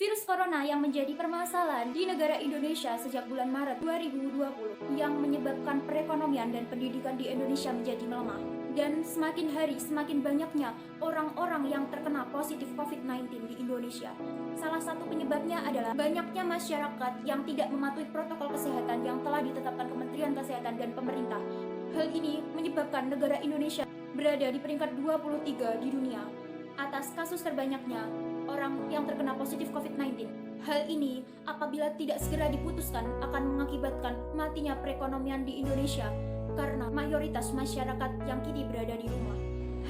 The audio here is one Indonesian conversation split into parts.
Virus corona yang menjadi permasalahan di negara Indonesia sejak bulan Maret 2020 yang menyebabkan perekonomian dan pendidikan di Indonesia menjadi melemah. Dan semakin hari semakin banyaknya orang-orang yang terkena positif COVID-19 di Indonesia. Salah satu penyebabnya adalah banyaknya masyarakat yang tidak mematuhi protokol kesehatan yang telah ditetapkan Kementerian Kesehatan dan pemerintah. Hal ini menyebabkan negara Indonesia berada di peringkat 23 di dunia atas kasus terbanyaknya orang yang terkena positif COVID-19. Hal ini apabila tidak segera diputuskan akan mengakibatkan matinya perekonomian di Indonesia karena mayoritas masyarakat yang kini berada di rumah.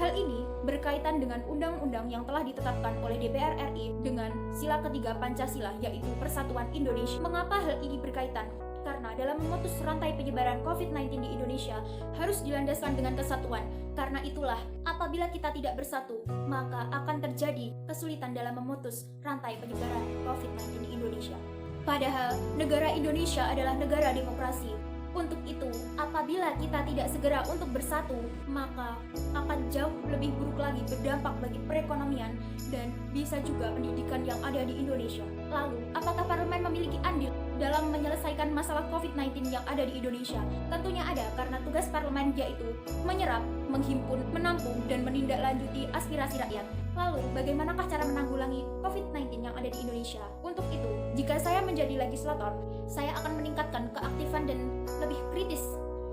Hal ini berkaitan dengan undang-undang yang telah ditetapkan oleh DPR RI dengan sila ketiga Pancasila, yaitu Persatuan Indonesia. Mengapa hal ini berkaitan? Karena dalam memutus rantai penyebaran COVID-19 di Indonesia harus dilandaskan dengan kesatuan. Karena itulah, apabila kita tidak bersatu, maka akan terjadi kesulitan dalam memutus rantai penyebaran COVID-19 di Indonesia. Padahal, negara Indonesia adalah negara demokrasi. Untuk itu, apabila kita tidak segera untuk bersatu, maka akan jauh lebih buruk lagi berdampak bagi perekonomian dan bisa juga pendidikan yang ada di Indonesia. Lalu, apakah parlemen memiliki andil dalam menyelesaikan masalah COVID-19 yang ada di Indonesia? Tentunya ada, karena tugas parlemen yaitu menyerap, menghimpun, menampung, dan menindaklanjuti aspirasi rakyat. Lalu, bagaimanakah cara menanggulangi COVID-19 yang ada di Indonesia? Untuk itu, jika saya menjadi legislator, saya akan meningkatkan keaktifan dan lebih kritis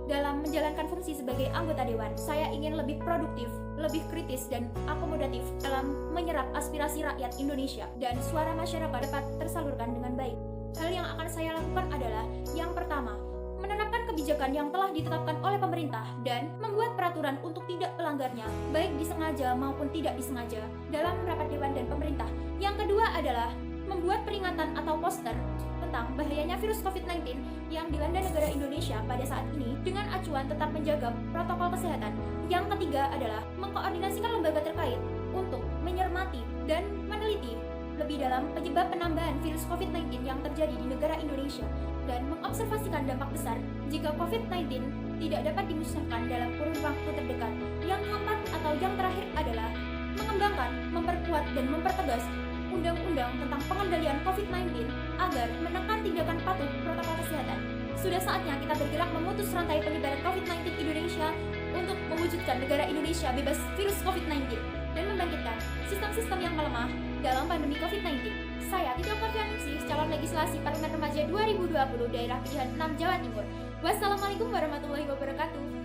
dalam menjalankan fungsi sebagai anggota dewan. Saya ingin lebih produktif, lebih kritis, dan akomodatif dalam menyerap aspirasi rakyat Indonesia dan suara masyarakat dapat tersalurkan dengan baik. Hal yang akan saya lakukan adalah yang pertama, menerapkan kebijakan yang telah ditetapkan oleh pemerintah dan membuat peraturan untuk tidak melanggarnya, baik disengaja maupun tidak disengaja, dalam rapat dewan dan pemerintah. Yang kedua adalah membuat peringatan atau poster tentang bahayanya virus COVID-19 yang dilanda negara Indonesia pada saat ini dengan acuan tetap menjaga protokol kesehatan. Yang ketiga adalah mengkoordinasikan lembaga terkait untuk mencermati dan meneliti lebih dalam penyebab penambahan virus COVID-19 yang terjadi di negara Indonesia dan mengobservasikan dampak besar jika COVID-19 tidak dapat dimusnahkan dalam kurun waktu terdekat. Yang keempat atau yang terakhir adalah mengembangkan, memperkuat, dan mempertegas undang-undang tentang pengendalian COVID-19 agar menekan tindakan patuh protokol kesehatan. Sudah saatnya kita bergerak memutus rantai penyebaran COVID-19 Indonesia untuk mewujudkan negara Indonesia bebas virus COVID-19 dan membangkitkan sistem-sistem yang melemah dalam pandemi COVID-19. Saya Tito Korvianingsih, calon legislasi Parlemen Remaja 2020 Daerah Pilihan 6 Jawa Timur. Wassalamualaikum warahmatullahi wabarakatuh.